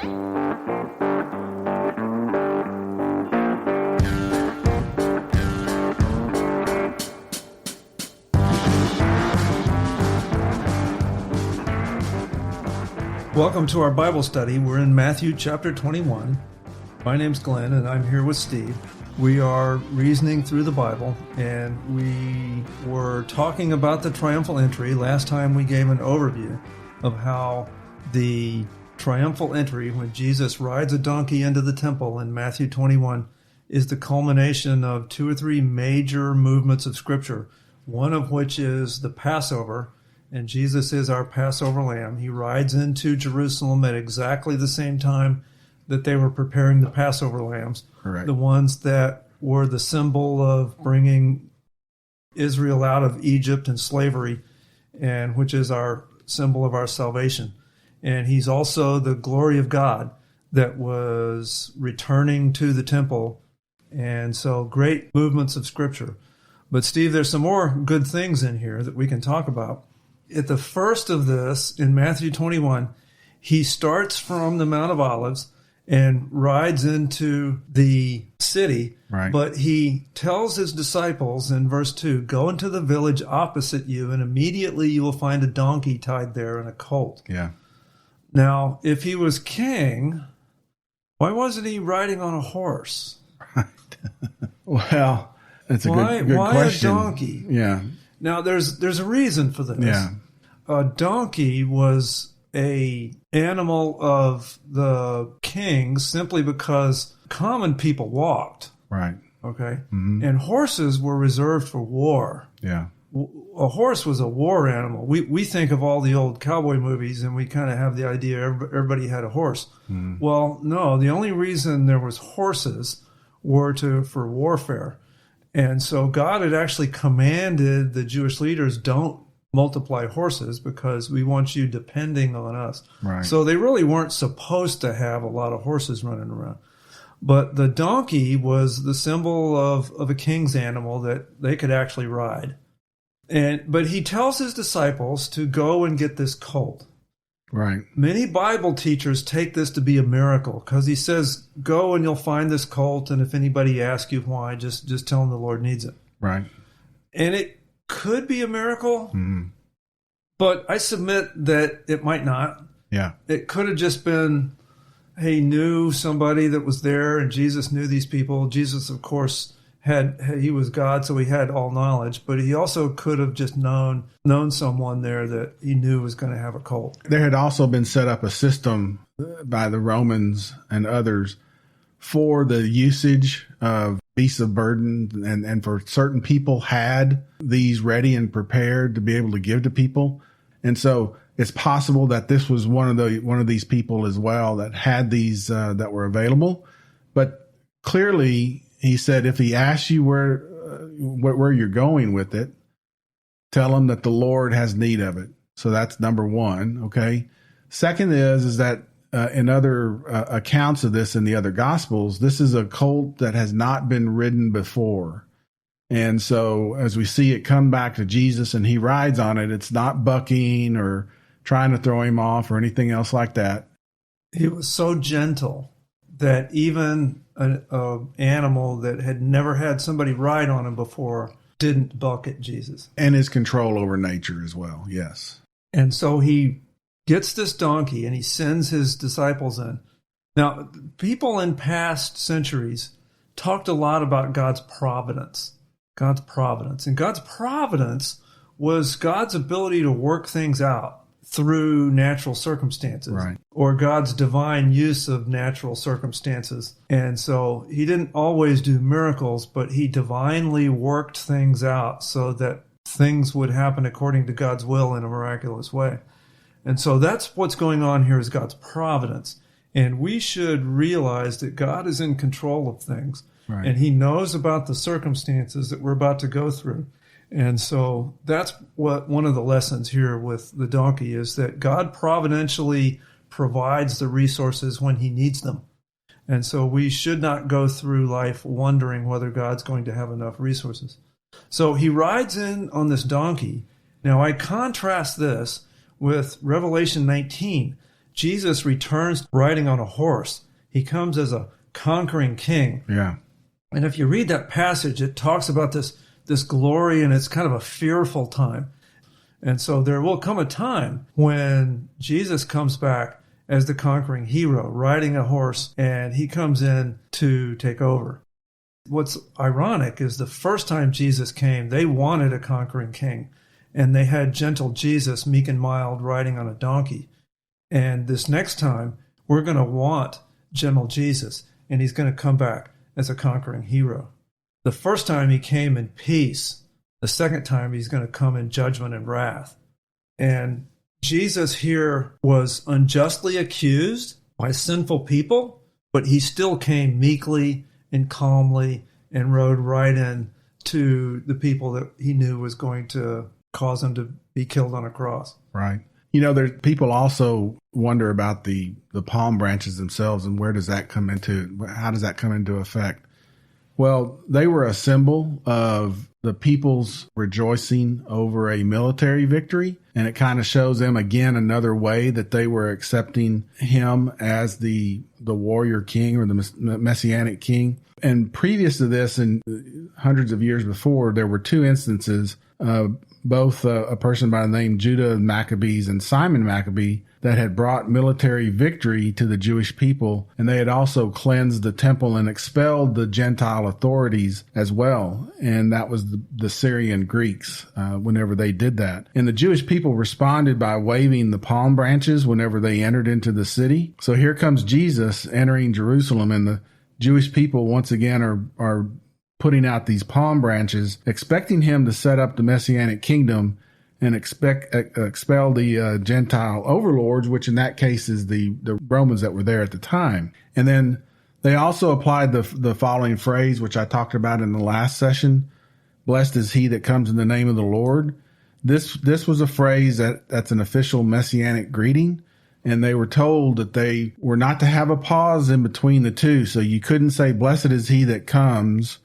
Welcome to our Bible study. We're in Matthew chapter 21. My name's Glenn, and I'm here with Steve. We are reasoning through the Bible, and we were talking about the triumphal entry. Last time we gave an overview of how the triumphal entry, when Jesus rides a donkey into the temple in Matthew 21, is the culmination of two or three major movements of Scripture, one of which is the Passover. And Jesus is our Passover lamb. He rides into Jerusalem at exactly the same time that they were preparing the Passover lambs. Correct. The ones that were the symbol of bringing Israel out of Egypt and slavery, and which is our symbol of our salvation. And he's also the glory of God that was returning to the temple. And so great movements of Scripture. But Steve, there's some more good things in here that we can talk about. At the first of this, in Matthew 21, he starts from the Mount of Olives and rides into the city. Right. But he tells his disciples in verse 2, go into the village opposite you, and immediately you will find a donkey tied there and a colt. Yeah. Now, if he was king, why wasn't he riding on a horse? Right. Well, that's a good question. Why a donkey? Yeah. Now, there's a reason for this. Yeah. A donkey was a animal of the kings simply because common people walked. Right. Okay? Mm-hmm. And horses were reserved for war. Yeah. A horse was a war animal. We think of all the old cowboy movies and we kind of have the idea everybody had a horse. Mm-hmm. Well, no, the only reason there was horses were for warfare. And so God had actually commanded the Jewish leaders, don't multiply horses because we want you depending on us. Right. So they really weren't supposed to have a lot of horses running around. But the donkey was the symbol of a king's animal that they could actually ride. But he tells his disciples to go and get this colt. Right. Many Bible teachers take this to be a miracle because he says, go and you'll find this colt, and if anybody asks you why, just tell them the Lord needs it. Right. And it could be a miracle, but I submit that it might not. Yeah. It could have just been, he knew somebody that was there, and Jesus knew these people. Jesus, of course, he was God, so he had all knowledge, but he also could have just known someone there that he knew was going to have a colt. There had also been set up a system by the Romans and others for the usage of beasts of burden, and for certain people had these ready and prepared to be able to give to people. And so it's possible that this was one of these people as well that had these that were available. But clearly, he said, if he asks you where you're going with it, tell him that the Lord has need of it. So that's number one. Okay. Second is that in other accounts of this in the other Gospels, this is a colt that has not been ridden before. And so as we see it come back to Jesus and he rides on it, it's not bucking or trying to throw him off or anything else like that. He was so gentle that even an animal that had never had somebody ride on him before didn't buck at Jesus. And his control over nature as well, yes. And so he gets this donkey and he sends his disciples in. Now, people in past centuries talked a lot about God's providence. God's providence. And God's providence was God's ability to work things out through natural circumstances, right, or God's divine use of natural circumstances. And so he didn't always do miracles, but he divinely worked things out so that things would happen according to God's will in a miraculous way. And so that's what's going on here is God's providence. And we should realize that God is in control of things, right, and he knows about the circumstances that we're about to go through. And so that's what one of the lessons here with the donkey is, that God providentially provides the resources when he needs them. And so we should not go through life wondering whether God's going to have enough resources. So he rides in on this donkey. Now I contrast this with Revelation 19. Jesus returns riding on a horse. He comes as a conquering king. Yeah. And if you read that passage, it talks about this glory, and it's kind of a fearful time. And so there will come a time when Jesus comes back as the conquering hero, riding a horse, and he comes in to take over. What's ironic is the first time Jesus came, they wanted a conquering king, and they had gentle Jesus, meek and mild, riding on a donkey. And this next time, we're going to want gentle Jesus, and he's going to come back as a conquering hero. The first time he came in peace. The second time he's going to come in judgment and wrath. And Jesus here was unjustly accused by sinful people, but he still came meekly and calmly and rode right in to the people that he knew was going to cause him to be killed on a cross. Right. There's people also wonder about the palm branches themselves and where does that come into, how does that come into effect? Well, they were a symbol of the people's rejoicing over a military victory. And it kind of shows them again another way that they were accepting him as the warrior king or the messianic king. And previous to this, and hundreds of years before, there were two instances, both a person by the name Judah Maccabees and Simon Maccabee, that had brought military victory to the Jewish people, and they had also cleansed the temple and expelled the Gentile authorities as well. And that was the Syrian Greeks whenever they did that. And the Jewish people responded by waving the palm branches whenever they entered into the city. So here comes Jesus entering Jerusalem, and the Jewish people once again are putting out these palm branches, expecting him to set up the Messianic kingdom and expel the Gentile overlords, which in that case is the Romans that were there at the time. And then they also applied the following phrase, which I talked about in the last session: "Blessed is he that comes in the name of the Lord." This was a phrase that's an official Messianic greeting, and they were told that they were not to have a pause in between the two. So you couldn't say, "Blessed is he that comes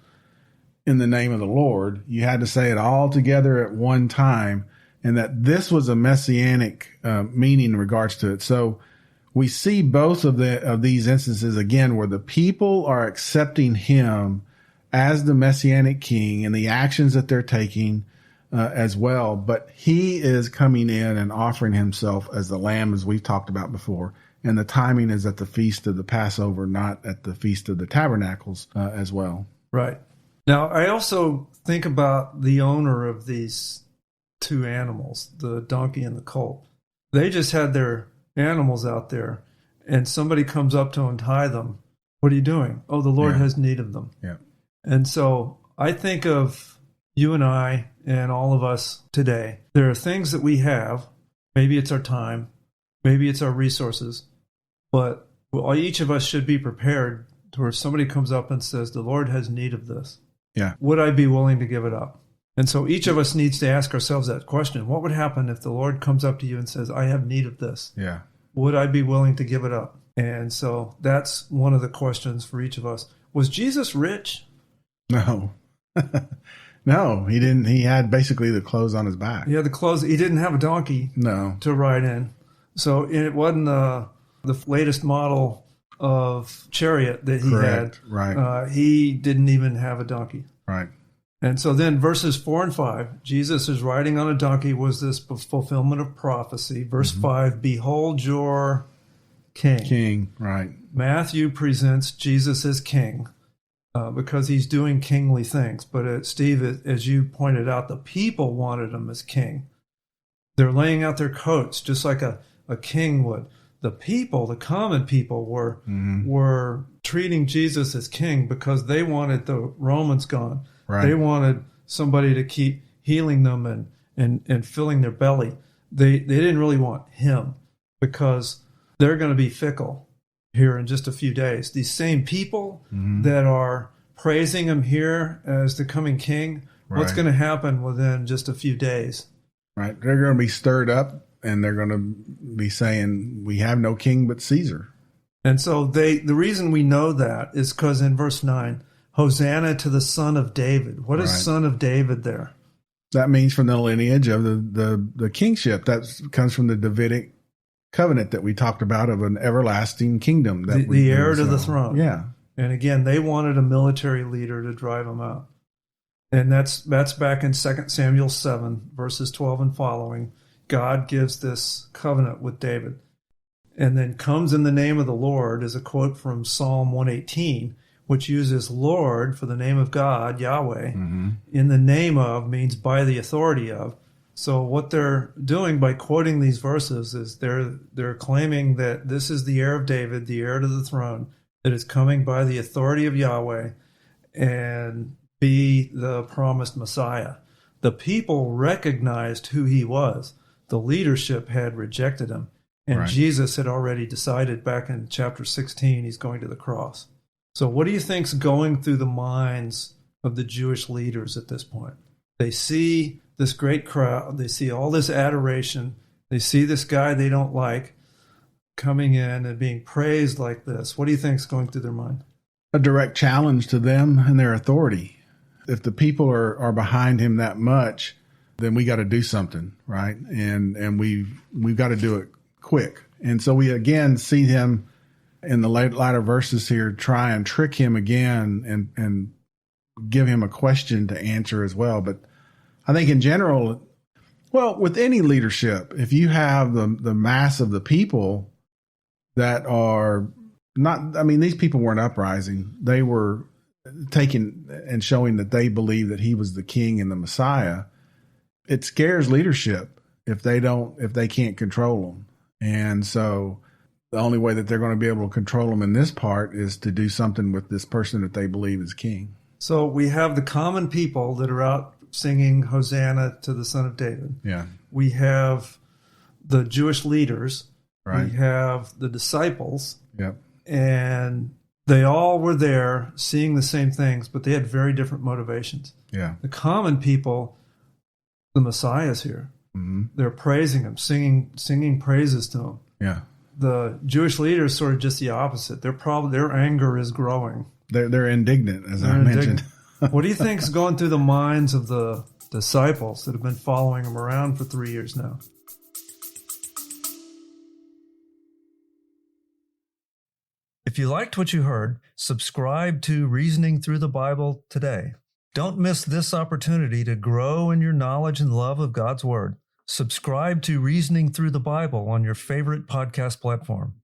in the name of the Lord." You had to say it all together at one time. And that this was a messianic meaning in regards to it. So we see both of these instances again where the people are accepting him as the messianic king and the actions that they're taking as well. But he is coming in and offering himself as the lamb, as we've talked about before. And the timing is at the feast of the Passover, not at the feast of the Tabernacles as well. Right. Now, I also think about the owner of these two animals, the donkey and the colt. They just had their animals out there, and somebody comes up to untie them. What are you doing? Oh, the Lord has need of them. Yeah. And so I think of you and I and all of us today. There are things that we have. Maybe it's our time. Maybe it's our resources. But each of us should be prepared to where somebody comes up and says, the Lord has need of this. Yeah. Would I be willing to give it up? And so each of us needs to ask ourselves that question. What would happen if the Lord comes up to you and says, I have need of this? Yeah. Would I be willing to give it up? And so that's one of the questions for each of us. Was Jesus rich? No. No, he didn't. He had basically the clothes on his back. He had the clothes. He didn't have a donkey to ride in. So it wasn't the latest model of chariot that he had. Right. He didn't even have a donkey. Right. And so then verses 4 and 5, Jesus is riding on a donkey, was this fulfillment of prophecy. Verse 5, behold your king. King, right. Matthew presents Jesus as king because he's doing kingly things. But Steve, as you pointed out, the people wanted him as king. They're laying out their coats just like a king would. The people, the common people, were treating Jesus as king because they wanted the Romans gone. Right. They wanted somebody to keep healing them and filling their belly. They didn't really want him because they're going to be fickle here in just a few days. These same people that are praising him here as the coming king, what's going to happen within just a few days? Right. They're going to be stirred up and they're going to be saying, we have no king but Caesar. And so the reason we know that is because in verse 9, Hosanna to the Son of David. What is Son of David there? That means from the lineage of the kingship. That comes from the Davidic covenant that we talked about of an everlasting kingdom. That the heir to the throne. Yeah. And again, they wanted a military leader to drive them out. And that's back in 2 Samuel 7, verses 12 and following. God gives this covenant with David. And then comes in the name of the Lord is a quote from Psalm 118, which uses Lord for the name of God, Yahweh. Mm-hmm. In the name of means by the authority of. So what they're doing by quoting these verses is they're claiming that this is the heir of David, the heir to the throne, that is coming by the authority of Yahweh and be the promised Messiah. The people recognized who he was. The leadership had rejected him. And right. Jesus had already decided back in chapter 16 he's going to the cross. So what do you think's going through the minds of the Jewish leaders at this point? They see this great crowd. They see all this adoration. They see this guy they don't like coming in and being praised like this. What do you think's going through their mind? A direct challenge to them and their authority. If the people are behind him that much, then we got to do something, right? And we've got to do it quick. And so we again see him in the latter verses here try and trick him again and give him a question to answer as well. But I think in general, well, with any leadership, if you have the mass of the people that are not, I mean, these people weren't uprising. They were taking and showing that they believe that he was the king and the Messiah. It scares leadership if they can't control them. And so the only way that they're going to be able to control them in this part is to do something with this person that they believe is king. So we have the common people that are out singing Hosanna to the Son of David. Yeah. We have the Jewish leaders. Right. We have the disciples. Yep. And they all were there seeing the same things, but they had very different motivations. Yeah. The common people, the Messiah's here. Mm-hmm. They're praising him, singing praises to him. Yeah. The Jewish leaders sort of just the opposite. Their anger is growing. They're indignant, as I mentioned. What do you think's going through the minds of the disciples that have been following him around for 3 years now? If you liked what you heard, subscribe to Reasoning Through the Bible today. Don't miss this opportunity to grow in your knowledge and love of God's Word. Subscribe to Reasoning Through the Bible on your favorite podcast platform.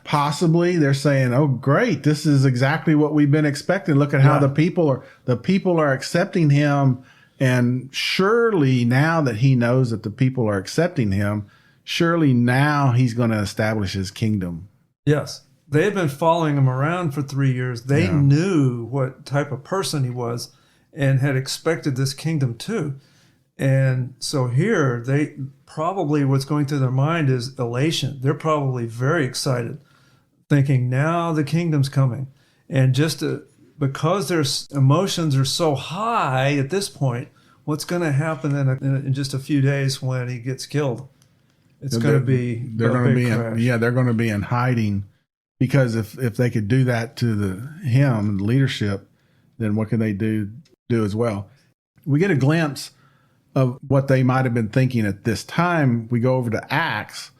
Possibly, they're saying, "Oh, great! This is exactly what we've been expecting. Look at how the people are accepting him." And surely now that he knows that the people are accepting him, surely now he's going to establish his kingdom. Yes. They had been following him around for 3 years. They knew what type of person he was and had expected this kingdom too. And so here, they probably what's going through their mind is elation. They're probably very excited, thinking now the kingdom's coming. And because their emotions are so high at this point, what's going to happen in just a few days when he gets killed? It's going to be they're going to be in hiding, because if they could do that to the leadership, then what can they do as well? We get a glimpse of what they might have been thinking at this time. We go over to Acts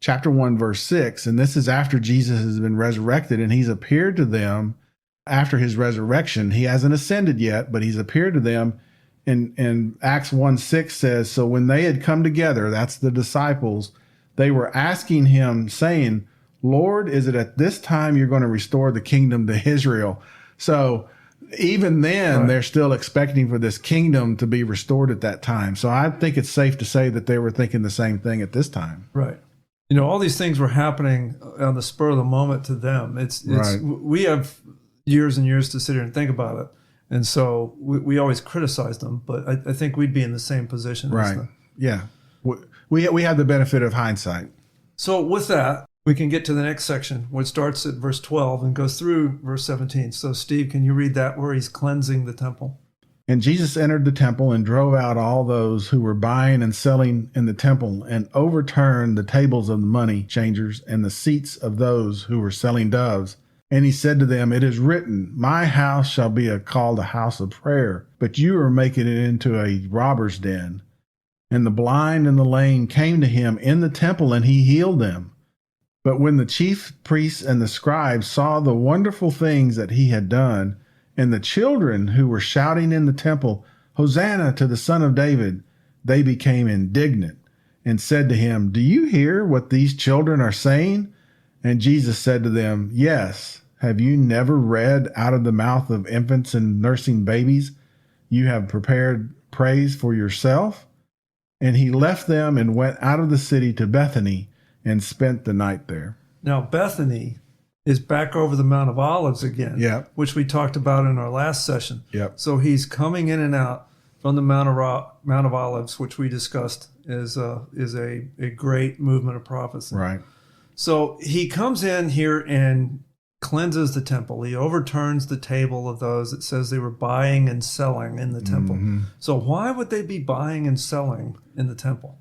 chapter 1, verse 6, and this is after Jesus has been resurrected and he's appeared to them. After his resurrection, he hasn't ascended yet, but he's appeared to them. And Acts 1:6 says, so when they had come together, that's the disciples, they were asking him, saying, Lord, is it at this time you're going to restore the kingdom to Israel? So even then, they're still expecting for this kingdom to be restored at that time. So I think it's safe to say that they were thinking the same thing at this time. Right. You know, all these things were happening on the spur of the moment to them. We have years and years to sit here and think about it. And so we always criticize them, but I think we'd be in the same position. Right. As them. Yeah. We have the benefit of hindsight. So with that, we can get to the next section, which starts at verse 12 and goes through verse 17. So Steve, can you read that where he's cleansing the temple? And Jesus entered the temple and drove out all those who were buying and selling in the temple and overturned the tables of the money changers and the seats of those who were selling doves. And he said to them, "It is written, my house shall be called a house of prayer, but you are making it into a robber's den." And the blind and the lame came to him in the temple, and he healed them. But when the chief priests and the scribes saw the wonderful things that he had done, and the children who were shouting in the temple, "Hosanna to the Son of David," they became indignant and said to him, "Do you hear what these children are saying?" And Jesus said to them, "Yes. Have you never read, out of the mouth of infants and nursing babies, you have prepared praise for yourself?" And he left them and went out of the city to Bethany and spent the night there. Now, Bethany is back over the Mount of Olives again, Yep. which we talked about in our last session. Yep. So he's coming in and out from the Mount of Olives, which we discussed is a great movement of prophecy. Right. So he comes in here and cleanses the temple. He overturns the table of those. It says they were buying and selling in the temple. Mm-hmm. So why would they be buying and selling in the temple?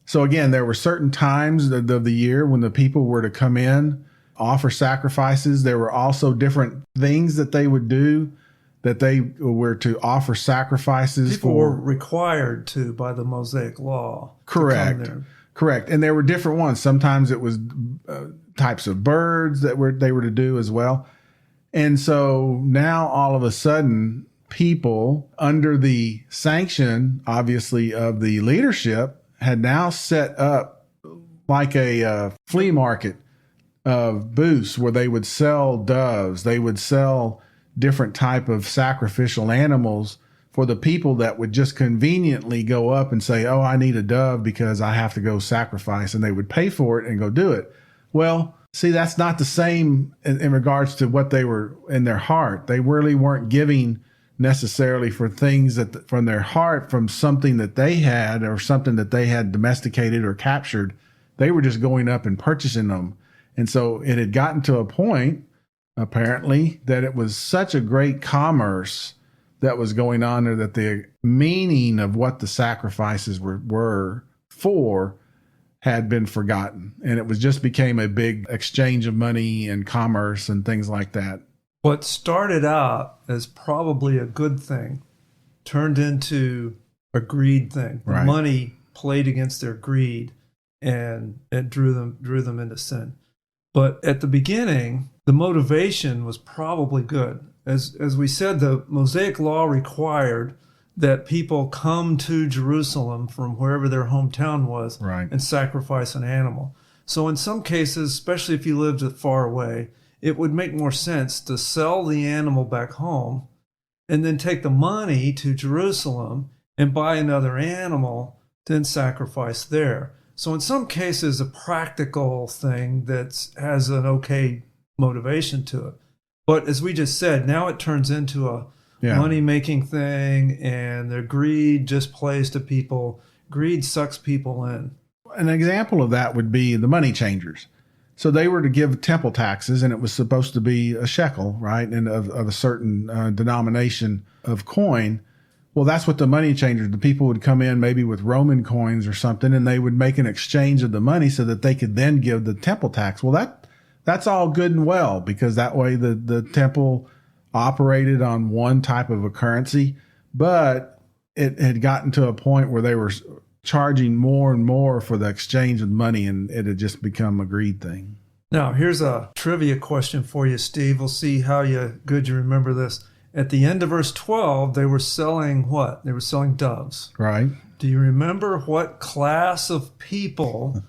So again, there were certain times of the year when the people were to come in, offer sacrifices. There were also different things that they would do, that they were to offer sacrifices People for. were required to by the Mosaic law. Correct. To come there. Correct. And there were different ones. Sometimes it was types of birds that they were to do as well. And so now all of a sudden, people under the sanction, obviously, of the leadership had now set up like a flea market of booths where they would sell doves. They would sell different type of sacrificial animals for the people that would just conveniently go up and say, "Oh, I need a dove because I have to go sacrifice," and they would pay for it and go do it. Well, see, that's not the same in regards to what they were in their heart. They really weren't giving necessarily for things that from their heart, from something that they had or something that they had domesticated or captured. They were just going up and purchasing them. And so it had gotten to a point, apparently, that it was such a great commerce that was going on there that the meaning of what the sacrifices were for had been forgotten. And it was just became a big exchange of money and commerce and things like that. What started out as probably a good thing turned into a greed thing. The Right. money played against their greed and it drew them into sin. But at the beginning, the motivation was probably good. As we said, the Mosaic law required that people come to Jerusalem from wherever their hometown was Right. and sacrifice an animal. So in some cases, especially if you lived far away, it would make more sense to sell the animal back home and then take the money to Jerusalem and buy another animal, then sacrifice there. So in some cases, a practical thing that has an okay motivation to it. But as we just said, now it turns into a money-making thing, and their greed just plays to people. Greed sucks people in. An example of that would be the money changers. So they were to give temple taxes, and it was supposed to be a shekel, right, and of a certain denomination of coin. Well, that's what the money changers, the people would come in maybe with Roman coins or something, and they would make an exchange of the money so that they could then give the temple tax. Well, that's all good and well, because that way the temple operated on one type of a currency, but it had gotten to a point where they were charging more and more for the exchange of money, and it had just become a greed thing. Now, here's a trivia question for you, Steve. We'll see how good you remember this. At the end of verse 12, they were selling what? They were selling doves. Right. Do you remember what class of people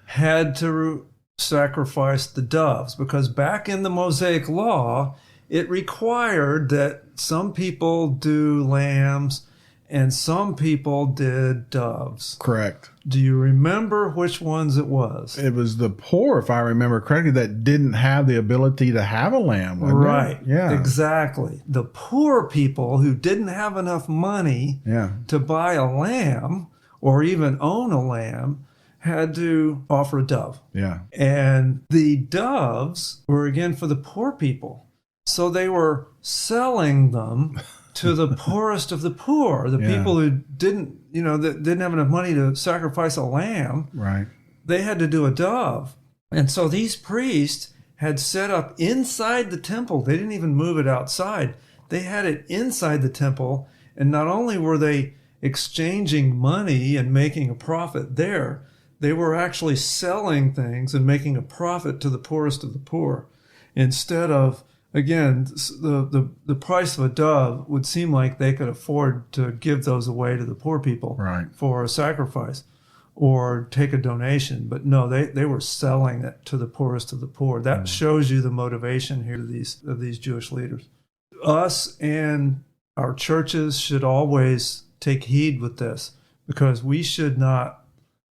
had to sacrifice the doves? Because back in the Mosaic law, it required that some people do lambs and some people did doves. Correct. Do you remember which ones it was? It was the poor, if I remember correctly, that didn't have the ability to have a lamb. Wasn't Right. it? Yeah. Exactly. The poor people who didn't have enough money to buy a lamb or even own a lamb had to offer a dove. Yeah. And the doves were again for the poor people. So they were selling them to the poorest of the poor, the people who didn't have enough money to sacrifice a lamb. Right. They had to do a dove. And so these priests had set up inside the temple. They didn't even move it outside. They had it inside the temple. And not only were they exchanging money and making a profit there, they were actually selling things and making a profit to the poorest of the poor. Instead of, again, the price of a dove would seem like they could afford to give those away to the poor people for a sacrifice or take a donation. But no, they were selling it to the poorest of the poor. That shows you the motivation here of these Jewish leaders. Us and our churches should always take heed with this, because we should not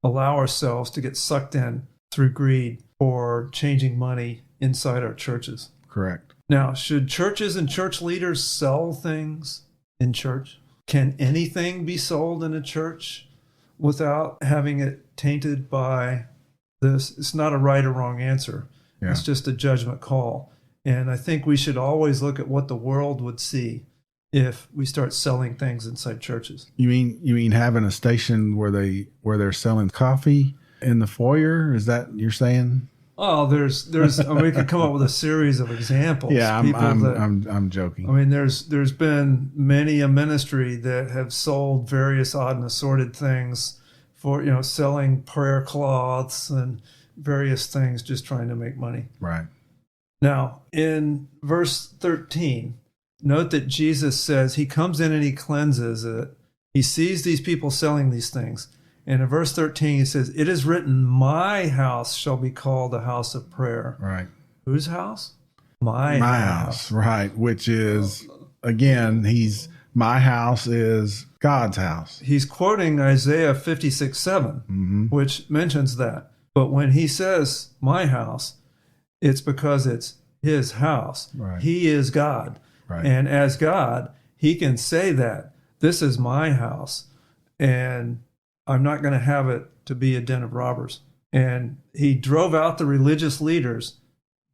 allow ourselves to get sucked in through greed or changing money inside our churches. Correct. Now, should churches and church leaders sell things in church? Can anything be sold in a church without having it tainted by this? It's not a right or wrong answer. Yeah. It's just a judgment call. And I think we should always look at what the world would see if we start selling things inside churches. You mean having a station where they're selling coffee in the foyer? Is that you're saying? Oh, there's we could come up with a series of examples. Yeah, I'm joking. I mean, there's been many a ministry that have sold various odd and assorted things for, selling prayer cloths and various things, just trying to make money. Right. Now, in verse 13, note that Jesus says he comes in and he cleanses it. He sees these people selling these things. And in verse 13, he says, "It is written, my house shall be called a house of prayer." Right. Whose house? My house. Right. Which is, again, my house is God's house. He's quoting Isaiah 56:7, which mentions that. But when he says my house, it's because it's his house. Right. He is God. Right. And as God, he can say that this is my house, and I'm not going to have it to be a den of robbers. And he drove out the religious leaders,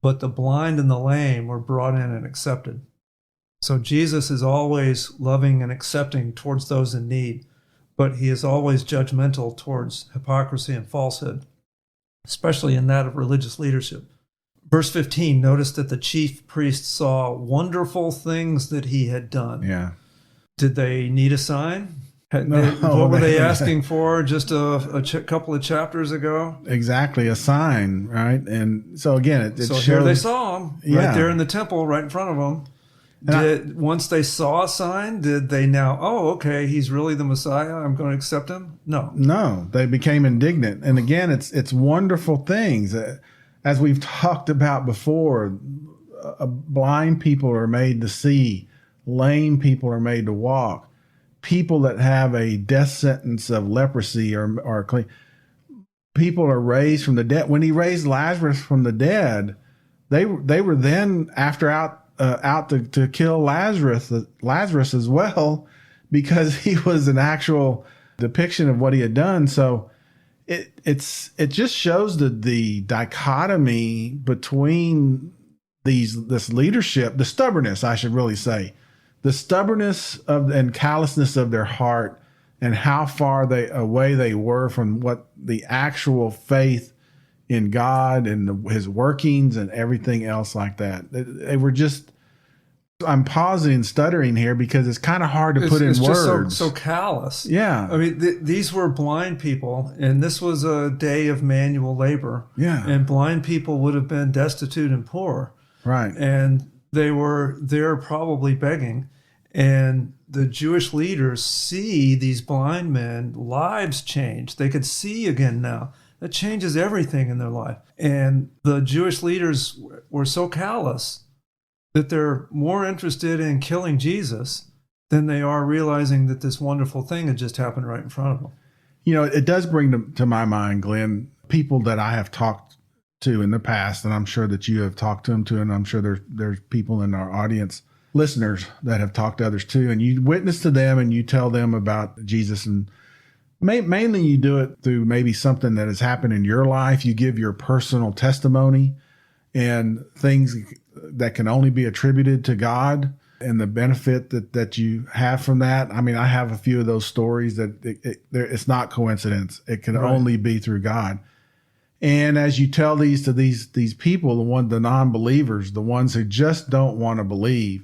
but the blind and the lame were brought in and accepted. So Jesus is always loving and accepting towards those in need, but he is always judgmental towards hypocrisy and falsehood, especially in that of religious leadership. Verse 15, notice that the chief priests saw wonderful things that he had done. Yeah. Did they need a sign? What were they asking for just a couple of chapters ago? Exactly, a sign, right? And so again, it so shows, here they saw him right there in the temple, right in front of them. Once they saw a sign, did they now, okay, he's really the Messiah, I'm going to accept him? No, they became indignant. And again, it's wonderful things. As we've talked about before, blind people are made to see, lame people are made to walk. People that have a death sentence of leprosy are clean. People are raised from the dead. When he raised Lazarus from the dead, they were then out to kill Lazarus as well, because he was an actual depiction of what he had done. So it just shows the dichotomy between this leadership, the stubbornness, I should really say. The stubbornness and callousness of their heart, and how far away they were from what the actual faith in God and his workings and everything else like that. They were just, I'm pausing and stuttering here because it's kind of hard to put in words. Just so callous. Yeah. I mean, these were blind people, and this was a day of manual labor. Yeah. And blind people would have been destitute and poor. Right. And they were there probably begging. And the Jewish leaders see these blind men, lives change. They could see again now. That changes everything in their life. And the Jewish leaders were so callous that they're more interested in killing Jesus than they are realizing that this wonderful thing had just happened right in front of them. It does bring to my mind, Glenn, people that I have talked to in the past, and I'm sure that you have talked to them too, and I'm sure there's people in our audience, listeners, that have talked to others too, and you witness to them and you tell them about Jesus, and mainly you do it through maybe something that has happened in your life. You give your personal testimony and things that can only be attributed to God and the benefit that you have from that. I mean, I have a few of those stories that it's not coincidence. It can only be through God. And as you tell these to these people, the non-believers, the ones who just don't want to believe,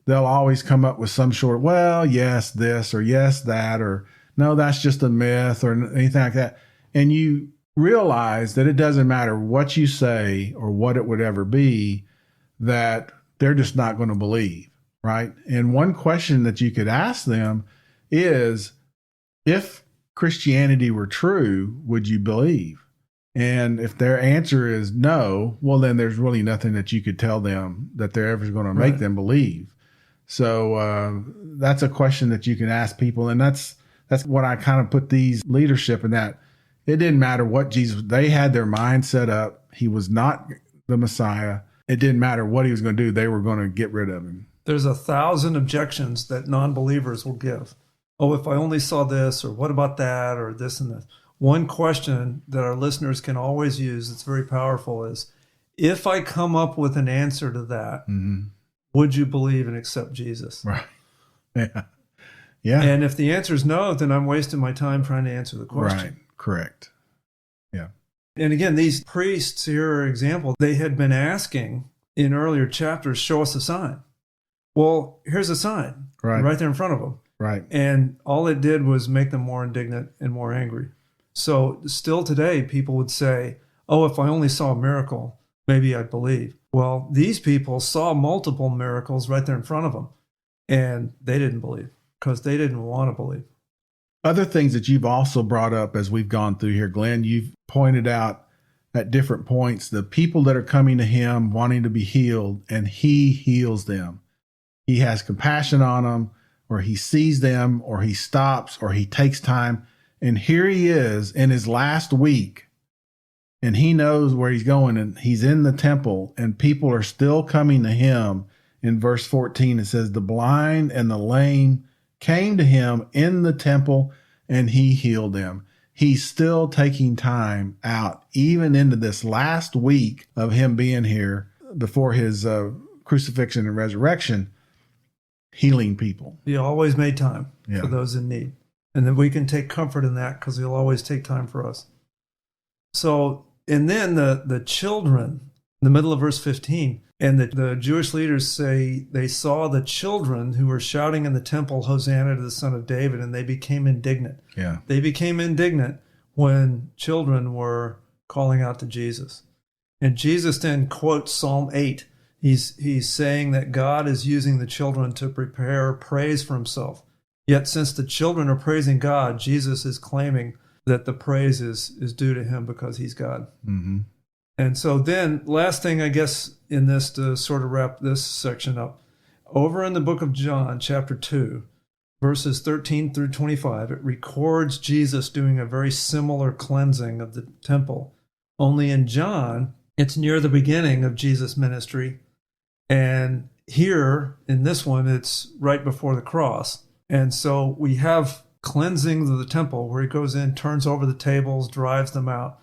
they'll always come up with some short, well, yes, this, or yes, that, or no, that's just a myth, or anything like that. And you realize that it doesn't matter what you say or what it would ever be, that they're just not going to believe, right? And one question that you could ask them is, if Christianity were true, would you believe? And if their answer is no, well, then there's really nothing that you could tell them that they're ever going to make them believe. So that's a question that you can ask people. And that's what I kind of put these leadership in, that it didn't matter what Jesus, they had their mind set up. He was not the Messiah. It didn't matter what he was going to do. They were going to get rid of him. There's 1,000 objections that non-believers will give. Oh, if I only saw this, or what about that, or this and this. One question that our listeners can always use that's very powerful is, if I come up with an answer to that, would you believe and accept Jesus? Right. Yeah. Yeah. And if the answer is no, then I'm wasting my time trying to answer the question. Right. Correct. Yeah. And again, these priests here are an example. They had been asking in earlier chapters, show us a sign. Well, here's a sign right there in front of them. Right. And all it did was make them more indignant and more angry. So still today, people would say, oh, if I only saw a miracle, maybe I'd believe. Well, these people saw multiple miracles right there in front of them, and they didn't believe because they didn't want to believe. Other things that you've also brought up as we've gone through here, Glenn, you've pointed out at different points the people that are coming to him wanting to be healed, and he heals them. He has compassion on them, or he sees them, or he stops, or he takes time. And here he is in his last week, and he knows where he's going, and he's in the temple, and people are still coming to him. In verse 14, it says, the blind and the lame came to him in the temple, and he healed them. He's still taking time out, even into this last week of him being here before his crucifixion and resurrection, healing people. He always made time for those in need. And then we can take comfort in that because he'll always take time for us. So, and then the children, in the middle of verse 15, and the Jewish leaders say they saw the children who were shouting in the temple, Hosanna to the Son of David, and they became indignant. Yeah. They became indignant when children were calling out to Jesus. And Jesus then quotes Psalm 8. He's saying that God is using the children to prepare praise for himself. Yet since the children are praising God, Jesus is claiming that the praise is due to him because he's God. Mm-hmm. And so then, last thing, I guess, in this to sort of wrap this section up, over in the book of John, chapter 2, verses 13 through 25, it records Jesus doing a very similar cleansing of the temple. Only in John, it's near the beginning of Jesus' ministry. And here, in this one, it's right before the cross. And so we have cleansing of the temple where he goes in, turns over the tables, drives them out,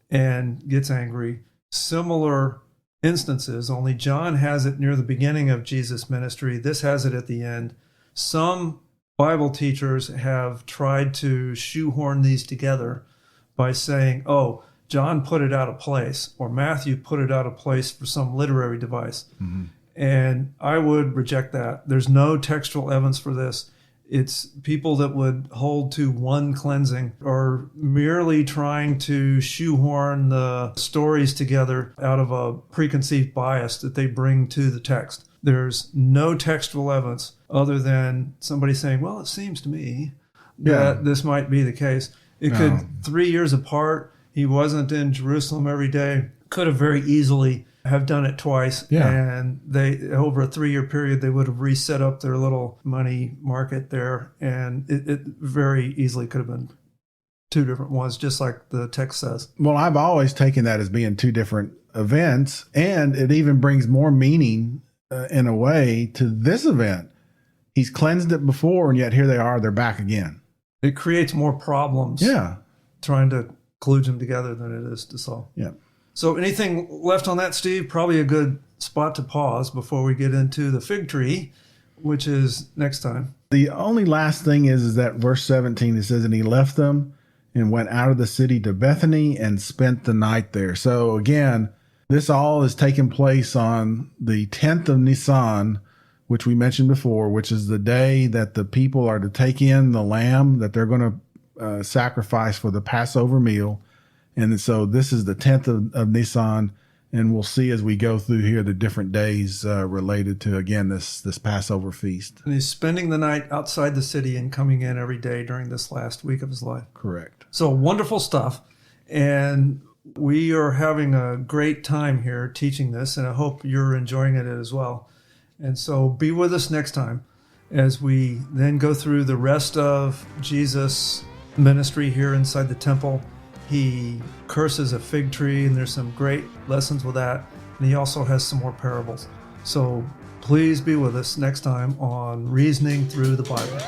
and gets angry. Similar instances, only John has it near the beginning of Jesus' ministry. This has it at the end. Some Bible teachers have tried to shoehorn these together by saying, oh, John put it out of place, or Matthew put it out of place for some literary device. Mm-hmm. And I would reject that. There's no textual evidence for this. It's people that would hold to one cleansing or merely trying to shoehorn the stories together out of a preconceived bias that they bring to the text. There's no textual evidence other than somebody saying, well, it seems to me that this might be the case. It could, 3 years apart, he wasn't in Jerusalem every day, could have very easily have done it twice. Yeah. And they, over a 3-year period, they would have reset up their little money market there. And it very easily could have been two different ones, just like the text says. Well, I've always taken that as being two different events. And it even brings more meaning in a way to this event. He's cleansed it before, and yet here they are, they're back again. It creates more problems. Yeah. Trying to kludge them together than it is to solve. Yeah. So anything left on that, Steve? Probably a good spot to pause before we get into the fig tree, which is next time. The only last thing is that verse 17, it says, and he left them and went out of the city to Bethany and spent the night there. So again, this all is taking place on the 10th of Nisan, which we mentioned before, which is the day that the people are to take in the lamb that they're going to sacrifice for the Passover meal. And so this is the 10th of Nisan, and we'll see as we go through here the different days related to, again, this Passover feast. And he's spending the night outside the city and coming in every day during this last week of his life. Correct. So wonderful stuff. And we are having a great time here teaching this, and I hope you're enjoying it as well. And so be with us next time as we then go through the rest of Jesus' ministry here inside the temple. He curses a fig tree, and there's some great lessons with that. And he also has some more parables. So please be with us next time on Reasoning Through the Bible.